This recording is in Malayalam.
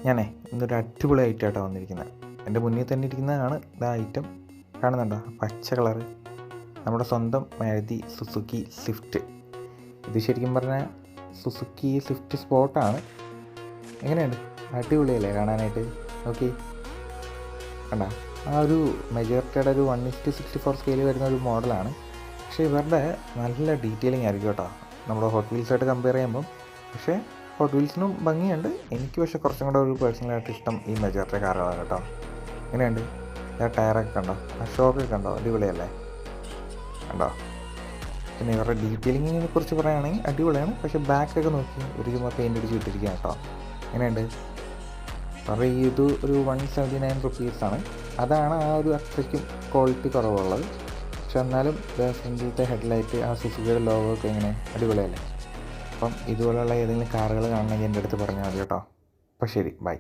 ഞാനേ ഇന്നൊരു അടിപൊളി ഐറ്റമായിട്ടാണ് വന്നിരിക്കുന്നത്. എൻ്റെ മുന്നിൽ തന്നെ ഇരിക്കുന്നതാണ് ഇതാ ഐറ്റം. കാണുന്നുണ്ടോ? പച്ച കളറ് നമ്മുടെ സ്വന്തം മാരുതി സുസുക്കി സ്വിഫ്റ്റ്. ഇത് ശരിക്കും പറഞ്ഞാൽ സുസുക്കി സ്വിഫ്റ്റ് സ്പോർട്ടാണ്. എങ്ങനെയുണ്ട്? അടിപൊളിയല്ലേ കാണാനായിട്ട്? ഓക്കെ, കണ്ട ആ ഒരു മെജോറിറ്റിയുടെ ഒരു 1:64 സ്കെയിൽ വരുന്ന ഒരു മോഡലാണ്. പക്ഷേ ഇവരുടെ നല്ല ഡീറ്റെയിലിംഗ് ആയിരിക്കും കേട്ടോ, നമ്മുടെ ഹോട്ട് വീൽസായിട്ട് കമ്പയർ ചെയ്യുമ്പം. പക്ഷേ ഹോട്ട് വീൽസിനും ഭംഗിയുണ്ട്. എനിക്ക് പക്ഷേ കുറച്ചും കൂടെ ഒരു പേഴ്സണലായിട്ട് ഇഷ്ടം ഈ മെജോറിറ്റി കാറുകളാണ് കേട്ടോ. എങ്ങനെയുണ്ട്? ആ ടയറൊക്കെ കണ്ടോ? ആ ഷോക്കൊക്കെ കണ്ടോ? അടിപൊളിയല്ലേ? കണ്ടോ? പിന്നെ ഇവരുടെ ഡീറ്റെയിലിങ്ങിനെ കുറിച്ച് പറയുകയാണെങ്കിൽ അടിപൊളിയാണ്. പക്ഷേ ബാക്കൊക്കെ നോക്കി ഒരു ചുമ്മാ പെയിൻ്റ് അടിച്ച് വിട്ടിരിക്കുകയാണ് കേട്ടോ. എങ്ങനെയുണ്ട്? അപ്പോൾ ഇത് ഒരു 179 റുപ്പീസാണ്. അതാണ് ആ ഒരു അത്രയ്ക്കും ക്വാളിറ്റി കുറവുള്ളത്. പക്ഷെ എന്നാലും ഫ്രണ്ടിലത്തെ ഹെഡ്ലൈറ്റ്, ആ സുസുക്കിയുടെ ലോഗോ ഒക്കെ ഇങ്ങനെ അടിപൊളിയല്ലേ? അപ്പം ഇതുപോലെയുള്ള ഏതെങ്കിലും കാറുകൾ കാണണമെങ്കിൽ എൻ്റെ അടുത്ത് പറഞ്ഞാൽ മതി കേട്ടോ. അപ്പോൾ ശരി, ബൈ.